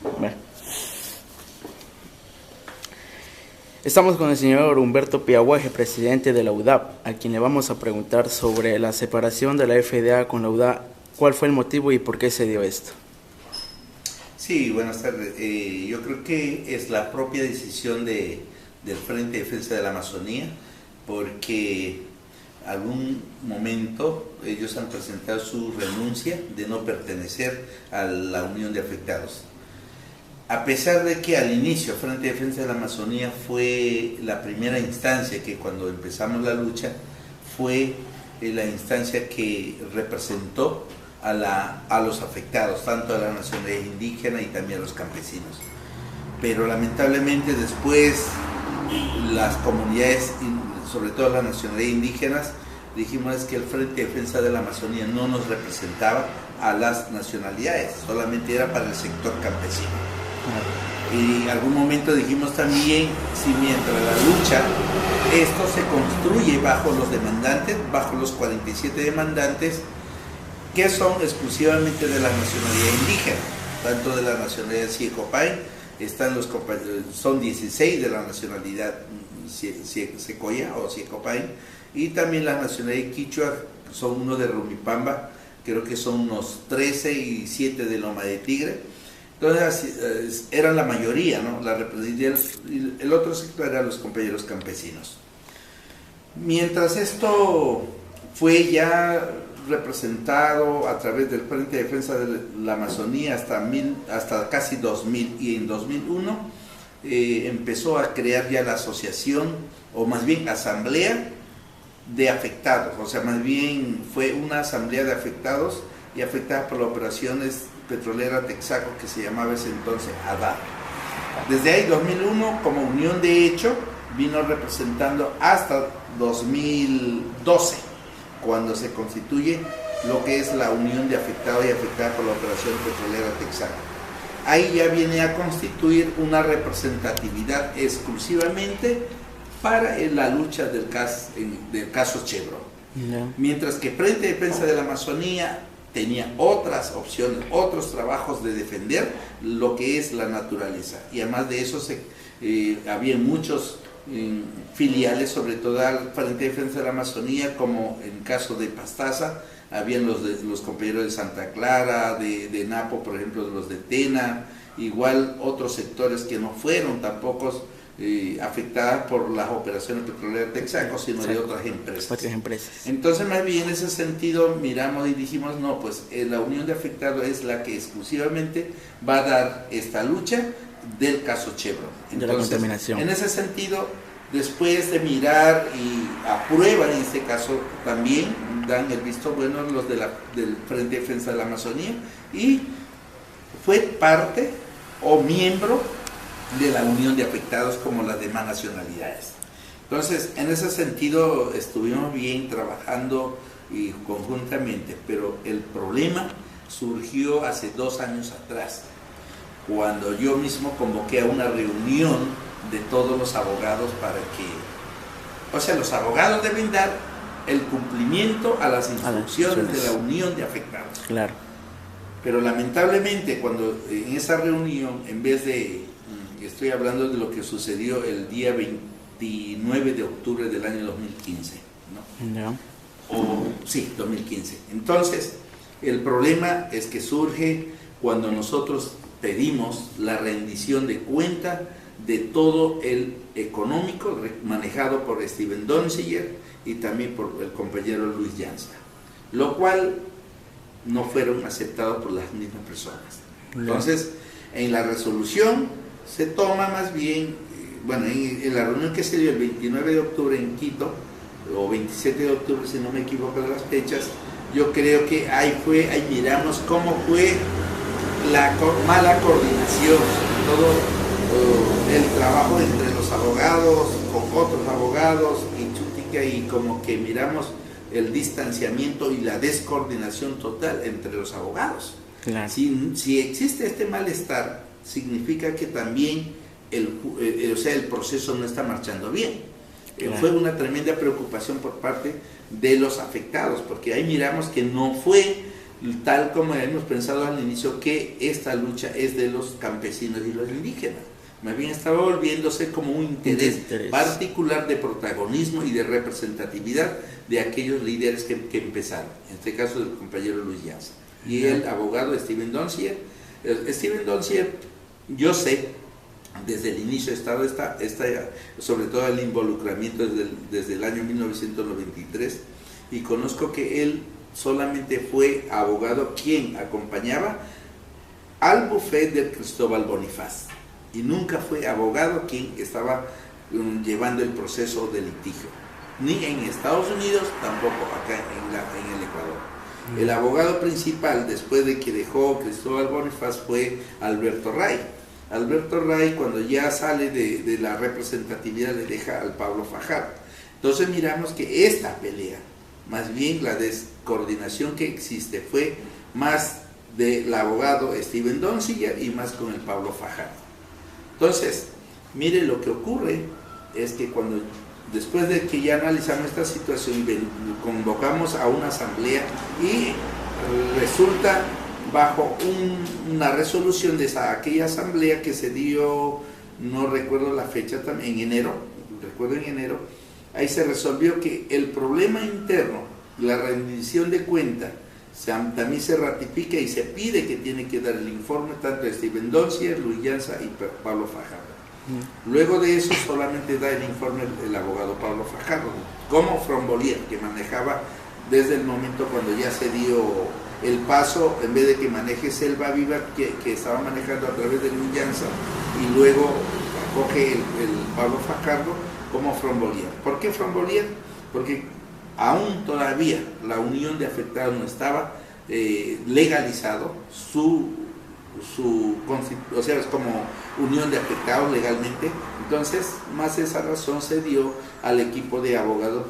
Bueno. Estamos con el señor Humberto Piaguaje, presidente de la UDAP, a quien le vamos a preguntar sobre la separación de la FDA con la UDAP. ¿Cuál fue el motivo y por qué se dio esto? Sí, buenas tardes. Yo creo que es la propia decisión del Frente de Defensa de la Amazonía, porque algún momento ellos han presentado su renuncia de no pertenecer a la Unión de Afectados. A pesar de que al inicio Frente de Defensa de la Amazonía fue la primera instancia que cuando empezamos la lucha fue la instancia que representó a los afectados, tanto a la nacionalidad indígena y también a los campesinos. Pero lamentablemente después las comunidades, sobre todo las nacionalidades indígenas, dijimos que el Frente de Defensa de la Amazonía no nos representaba a las nacionalidades, solamente era para el sector campesino. Y en algún momento dijimos también, si mientras la lucha, esto se construye bajo los demandantes, bajo los 47 demandantes, que son exclusivamente de la nacionalidad indígena, tanto de la nacionalidad Siecopay, son 16 de la nacionalidad Secoya o Siecopay, y también la nacionalidad Quichua, son uno de Rumipamba, creo que son unos 13 y 7 de Loma de Tigre. Entonces eran la mayoría, ¿no? El otro sector eran los compañeros campesinos. Mientras esto fue ya representado a través del Frente de Defensa de la Amazonía hasta casi 2000, y en 2001 empezó a crear ya la asociación, o más bien asamblea de afectados, o sea, más bien fue una asamblea de afectados y afectada por las operaciones petrolera Texaco, que se llamaba ese entonces ADAP. Desde ahí 2001 como unión de hecho vino representando hasta 2012, cuando se constituye lo que es la unión de afectados y afectada por la operación petrolera Texaco. Ahí ya viene a constituir una representatividad exclusivamente para la lucha del caso Chevron. No. Mientras que Frente de Defensa de la Amazonía tenía otras opciones, otros trabajos de defender lo que es la naturaleza. Y además de eso había muchos filiales, sobre todo al Frente de Defensa de la Amazonía, como en caso de Pastaza, habían los compañeros de Santa Clara, de Napo, por ejemplo, los de Tena, igual otros sectores que no fueron tampoco afectadas por las operaciones petroleras Texaco, sino de otras empresas. Entonces, más bien en ese sentido miramos y dijimos, no, pues la unión de afectados es la que exclusivamente va a dar esta lucha del caso Chevron. Entonces, de la contaminación. En ese sentido, después de mirar y aprueban en este caso también, dan el visto bueno los del Frente de Defensa de la Amazonía, y fue parte o miembro de la unión de afectados como las demás nacionalidades. Entonces, en ese sentido estuvimos bien trabajando y conjuntamente, pero el problema surgió hace 2 años atrás, cuando yo mismo convoqué a una reunión de todos los abogados para que, o sea, los abogados deben dar el cumplimiento a las instrucciones de la unión de afectados. Claro. Pero lamentablemente cuando en esa reunión, en vez de, estoy hablando de lo que sucedió el día 29 de octubre del año 2015, ¿no? No. Sí, 2015. Entonces, el problema es que surge cuando nosotros pedimos la rendición de cuenta de todo el económico manejado por Steven Donziger y también por el compañero Luis Llanza, lo cual no fueron aceptados por las mismas personas. Entonces, en la resolución se toma más bien, bueno, en la reunión que se dio el 29 de octubre en Quito, o 27 de octubre si no me equivoco de las fechas, yo creo que ahí miramos cómo fue la mala coordinación, todo el trabajo entre los abogados con otros abogados y Chutica, y como que miramos el distanciamiento y la descoordinación total entre los abogados. Claro. Si existe este malestar, significa que también el proceso no está marchando bien. Claro. Fue una tremenda preocupación por parte de los afectados, porque ahí miramos que no fue tal como hemos pensado al inicio que esta lucha es de los campesinos y los indígenas. Más bien estaba volviéndose como un interés particular de protagonismo y de representatividad de aquellos líderes que empezaron, en este caso del compañero Luis Llanza y el abogado Steven Donziger. Steven Donziger, yo sé, desde el inicio estado sobre todo el involucramiento desde el año 1993, y conozco que él solamente fue abogado quien acompañaba al bufete del Cristóbal Bonifaz, y nunca fue abogado quien estaba llevando el proceso de litigio, ni en Estados Unidos, tampoco acá en el Ecuador. El abogado principal, después de que dejó Cristóbal Bonifaz, fue Alberto Ray. Alberto Ray, cuando ya sale de la representatividad, le deja al Pablo Fajardo. Entonces miramos que esta pelea, más bien la descoordinación que existe, fue más del abogado Steven Donziger y más con el Pablo Fajardo. Entonces, mire, lo que ocurre es que después de que ya analizamos esta situación, convocamos a una asamblea y resulta bajo una resolución de aquella asamblea que se dio, no recuerdo la fecha, también en enero, ahí se resolvió que el problema interno, la rendición de cuentas, también se ratifica y se pide que tiene que dar el informe tanto de Steven Donziger, Luis Llanza y Pablo Fajardo. Luego de eso solamente da el informe el abogado Pablo Fajardo, como Frombolier, que manejaba desde el momento cuando ya se dio el paso, en vez de que maneje Selva Viva, que estaba manejando a través de Luis Llanza, y luego coge el Pablo Fajardo como Frombolier. ¿Por qué Frombolier? Porque aún todavía la unión de afectados no estaba legalizado, o sea, es como unión de afectados legalmente. Entonces, más esa razón se dio al equipo de abogados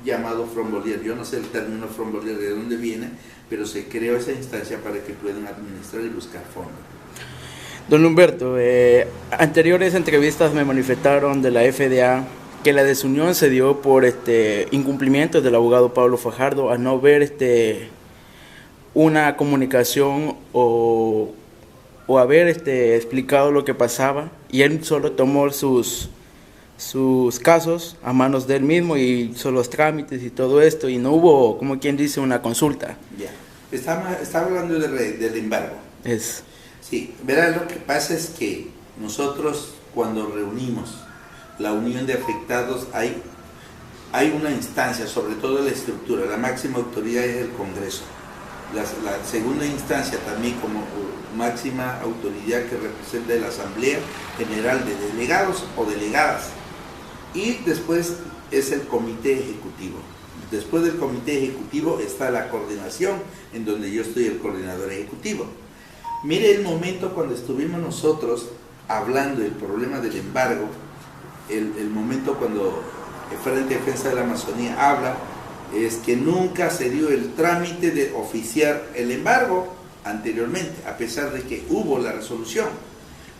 llamado Frombolier. Yo no sé el término Frombolier de dónde viene, pero se creó esa instancia para que puedan administrar y buscar fondos. Don Humberto, anteriores entrevistas me manifestaron de la FDA que la desunión se dio por incumplimiento del abogado Pablo Fajardo al no ver una comunicación o haber explicado lo que pasaba, y él solo tomó sus casos a manos de él mismo y hizo los trámites y todo esto, y no hubo, como quien dice, una consulta. Ya, está hablando del embargo. Sí, verá, lo que pasa es que nosotros cuando reunimos la unión de afectados hay una instancia, sobre todo la estructura, la máxima autoridad es el Congreso. La segunda instancia también como máxima autoridad que representa la Asamblea General de Delegados o Delegadas, y después es el Comité Ejecutivo. Después del Comité Ejecutivo está la coordinación, en donde yo estoy el coordinador ejecutivo. Mire el momento cuando estuvimos nosotros hablando del problema del embargo, el momento cuando el Frente de Defensa de la Amazonía habla, es que nunca se dio el trámite de oficiar el embargo anteriormente, a pesar de que hubo la resolución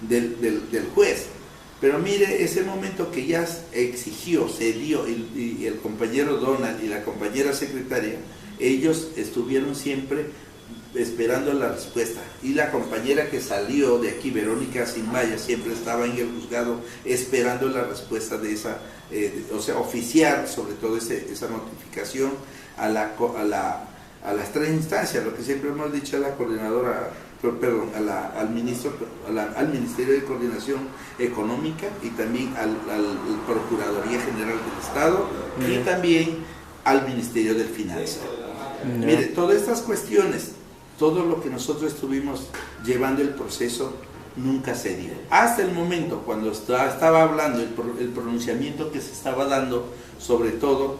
del juez. Pero mire, ese momento que ya exigió, se dio, y el compañero Donald y la compañera secretaria, ellos estuvieron siempre esperando la respuesta, y la compañera que salió de aquí, Verónica Simaya, siempre estaba en el juzgado esperando la respuesta de esa, o sea, oficiar sobre todo esa notificación a las tres instancias, lo que siempre hemos dicho a la coordinadora, perdón, al Ministerio de Coordinación Económica, y también al Procuraduría General del Estado, y también al Ministerio de Finanzas. Mire, todas estas cuestiones, todo lo que nosotros estuvimos llevando el proceso, nunca se dio. Hasta el momento, cuando estaba hablando el pronunciamiento que se estaba dando, sobre todo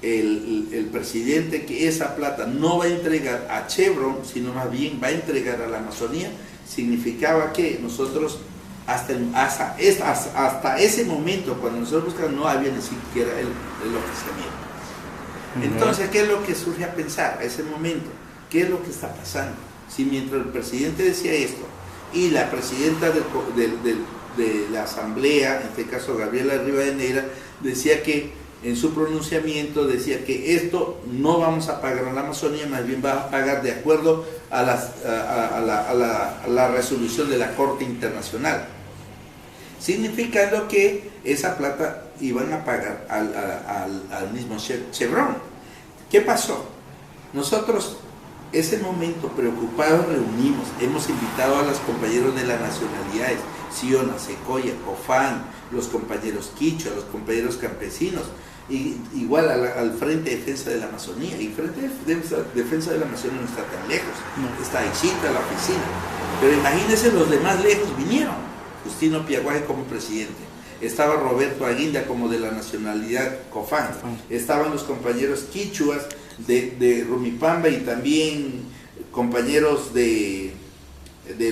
el presidente, que esa plata no va a entregar a Chevron, sino más bien va a entregar a la Amazonía, significaba que nosotros hasta ese momento, cuando nosotros buscamos, no había ni siquiera el ofrecimiento. Entonces, ¿qué es lo que surge a pensar a ese momento? ¿Qué es lo que está pasando? Si mientras el presidente decía esto y la presidenta de la Asamblea, en este caso Gabriela Rivadeneira, decía que en su pronunciamiento decía que esto no vamos a pagar en la Amazonía, más bien va a pagar de acuerdo a la resolución de la Corte Internacional, significando que esa plata iban a pagar al mismo Chevron. ¿Qué pasó? Nosotros, ese momento preocupados, reunimos, hemos invitado a los compañeros de las nacionalidades, Siona, Secoya, Cofán, los compañeros quichua, los compañeros campesinos, y igual al Frente de Defensa de la Amazonía. Y Frente de Defensa de la Amazonía no está tan lejos, está Ixita, la oficina, pero imagínense, los demás lejos vinieron. Justino Piaguaje como presidente, estaba Roberto Aguinda como de la nacionalidad Cofán, estaban los compañeros quichuas de Rumipamba y también compañeros de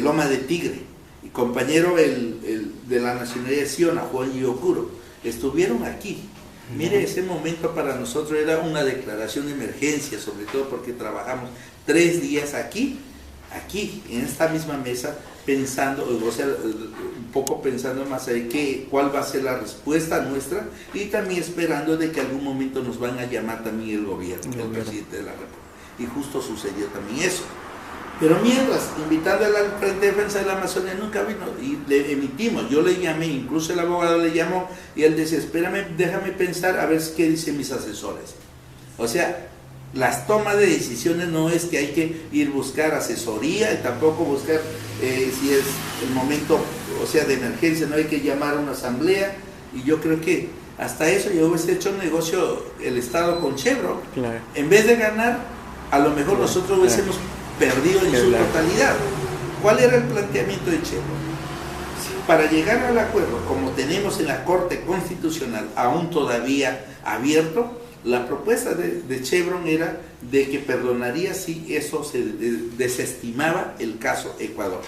Loma de Tigre, y compañero de la nacionalidad Siona, Juan Yokuro, estuvieron aquí. Mire, ese momento para nosotros era una declaración de emergencia, sobre todo porque trabajamos 3 días aquí, en esta misma mesa, pensando, o sea, un poco pensando más ahí cuál va a ser la respuesta nuestra, y también esperando de que algún momento nos van a llamar también el gobierno, el presidente de la República. Y justo sucedió también eso. Pero mientras, invitándole al Frente de Defensa de la Amazonía, nunca vino, y le emitimos, yo le llamé, incluso el abogado le llamó, y él decía, espérame, déjame pensar a ver qué dicen mis asesores. O sea, las tomas de decisiones no es que hay que ir buscar asesoría, y tampoco buscar si es el momento, o sea, de emergencia, no hay que llamar a una asamblea, y yo creo que hasta eso yo hubiese hecho un negocio el Estado con Chevron, claro. En vez de ganar, a lo mejor nosotros hubiésemos perdido en su totalidad. ¿Cuál era el planteamiento de Chevron? Para llegar al acuerdo, como tenemos en la Corte Constitucional aún todavía abierto, la propuesta de Chevron era de que perdonaría si eso se desestimaba el caso Ecuador,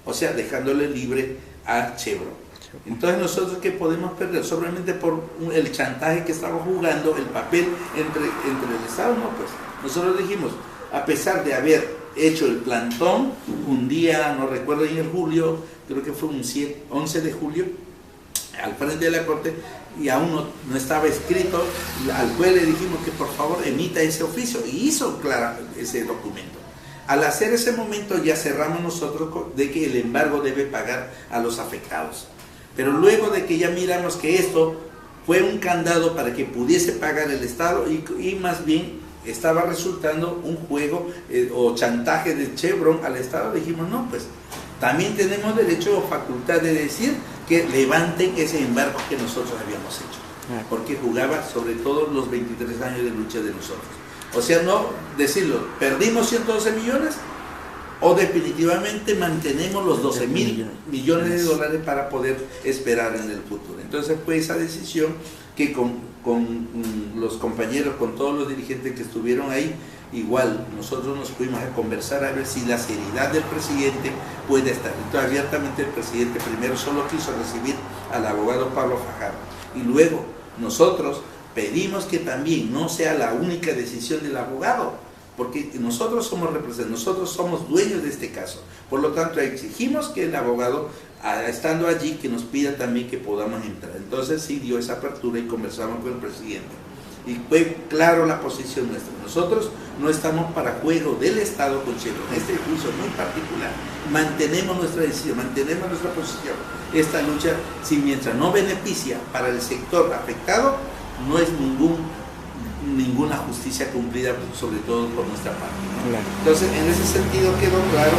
o sea, dejándole libre a Chevron. Entonces nosotros, ¿qué podemos perder? Solamente por el chantaje que estamos jugando, el papel entre el Estado. No, pues nosotros dijimos, a pesar de haber hecho el plantón, un día, no recuerdo en el julio, creo que fue un 11 de julio, al frente de la Corte, y aún no estaba escrito, al juez le dijimos que por favor emita ese oficio, y hizo claro ese documento. Al hacer ese momento ya cerramos nosotros de que el embargo debe pagar a los afectados. Pero luego de que ya miramos que esto fue un candado para que pudiese pagar el Estado, y más bien estaba resultando un juego o chantaje de Chevron al Estado, dijimos, no, pues también tenemos derecho o facultad de decir que levanten ese embargo que nosotros habíamos hecho, porque jugaba sobre todo los 23 años de lucha de nosotros. O sea, no decirlo, perdimos 112 millones o definitivamente mantenemos los 12 mil millones de dólares para poder esperar en el futuro. Entonces fue esa decisión que con los compañeros, con todos los dirigentes que estuvieron ahí, igual nosotros nos fuimos a conversar a ver si la seriedad del presidente puede estar. Entonces abiertamente el presidente primero solo quiso recibir al abogado Pablo Fajardo, y luego nosotros pedimos que también no sea la única decisión del abogado, porque nosotros somos representantes, nosotros somos dueños de este caso. Por lo tanto, exigimos que el abogado, estando allí, que nos pida también que podamos entrar. Entonces sí dio esa apertura y conversamos con el presidente. Y fue claro la posición nuestra. Nosotros no estamos para juego del Estado con Chevron. En este juicio muy particular, mantenemos nuestra decisión, mantenemos nuestra posición. Esta lucha, si mientras no beneficia para el sector afectado, no es ninguna justicia cumplida, sobre todo por nuestra parte, ¿no? Claro. Entonces, en ese sentido quedó claro,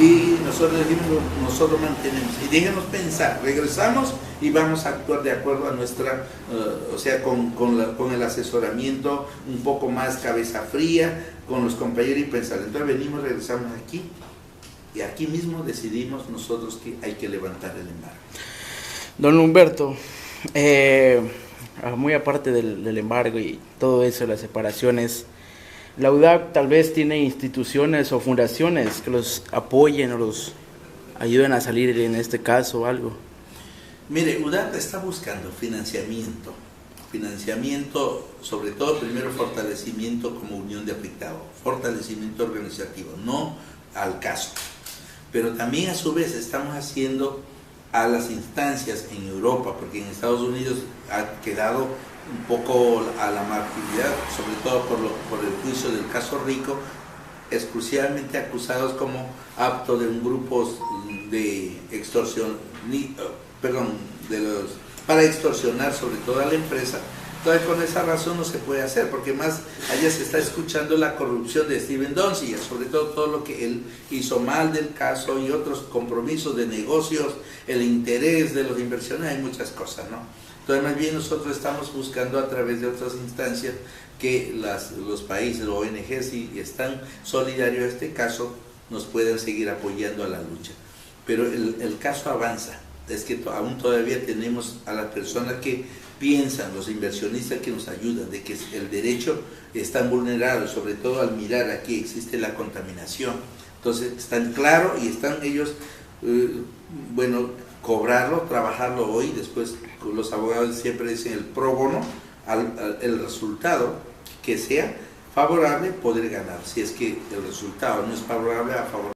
y nosotros dijimos, nosotros mantenemos, y déjenos pensar, regresamos y vamos a actuar de acuerdo a nuestra, o sea, con el asesoramiento un poco más cabeza fría, con los compañeros, y pensar. Entonces venimos, regresamos aquí, y aquí mismo decidimos nosotros que hay que levantar el embargo. Don Humberto, muy aparte del embargo y todo eso, las separaciones, la UDAP tal vez tiene instituciones o fundaciones que los apoyen o los ayuden a salir en este caso o algo. Mire, UDAP está buscando financiamiento, sobre todo primero fortalecimiento como unión de afectados, fortalecimiento organizativo, no al caso, pero también a su vez estamos haciendo a las instancias en Europa, porque en Estados Unidos ha quedado un poco a la marginalidad, sobre todo por el juicio del caso Rico, exclusivamente acusados como apto de un grupo de extorsión, para extorsionar sobre todo a la empresa. Entonces, con esa razón no se puede hacer, porque más allá se está escuchando la corrupción de Steven Donziger, sobre todo lo que él hizo mal del caso y otros compromisos de negocios, el interés de los inversiones, hay muchas cosas, ¿no? Entonces, más bien nosotros estamos buscando a través de otras instancias que los países, los ONGs, si están solidarios a este caso, nos puedan seguir apoyando a la lucha. Pero el caso avanza, es que aún todavía tenemos a las personas que piensan, los inversionistas que nos ayudan, de que el derecho está vulnerado, sobre todo al mirar aquí existe la contaminación. Entonces están claros y están ellos, bueno, cobrarlo, trabajarlo hoy, después los abogados siempre dicen el pro bono, el resultado que sea favorable poder ganar. Si es que el resultado no es favorable a favor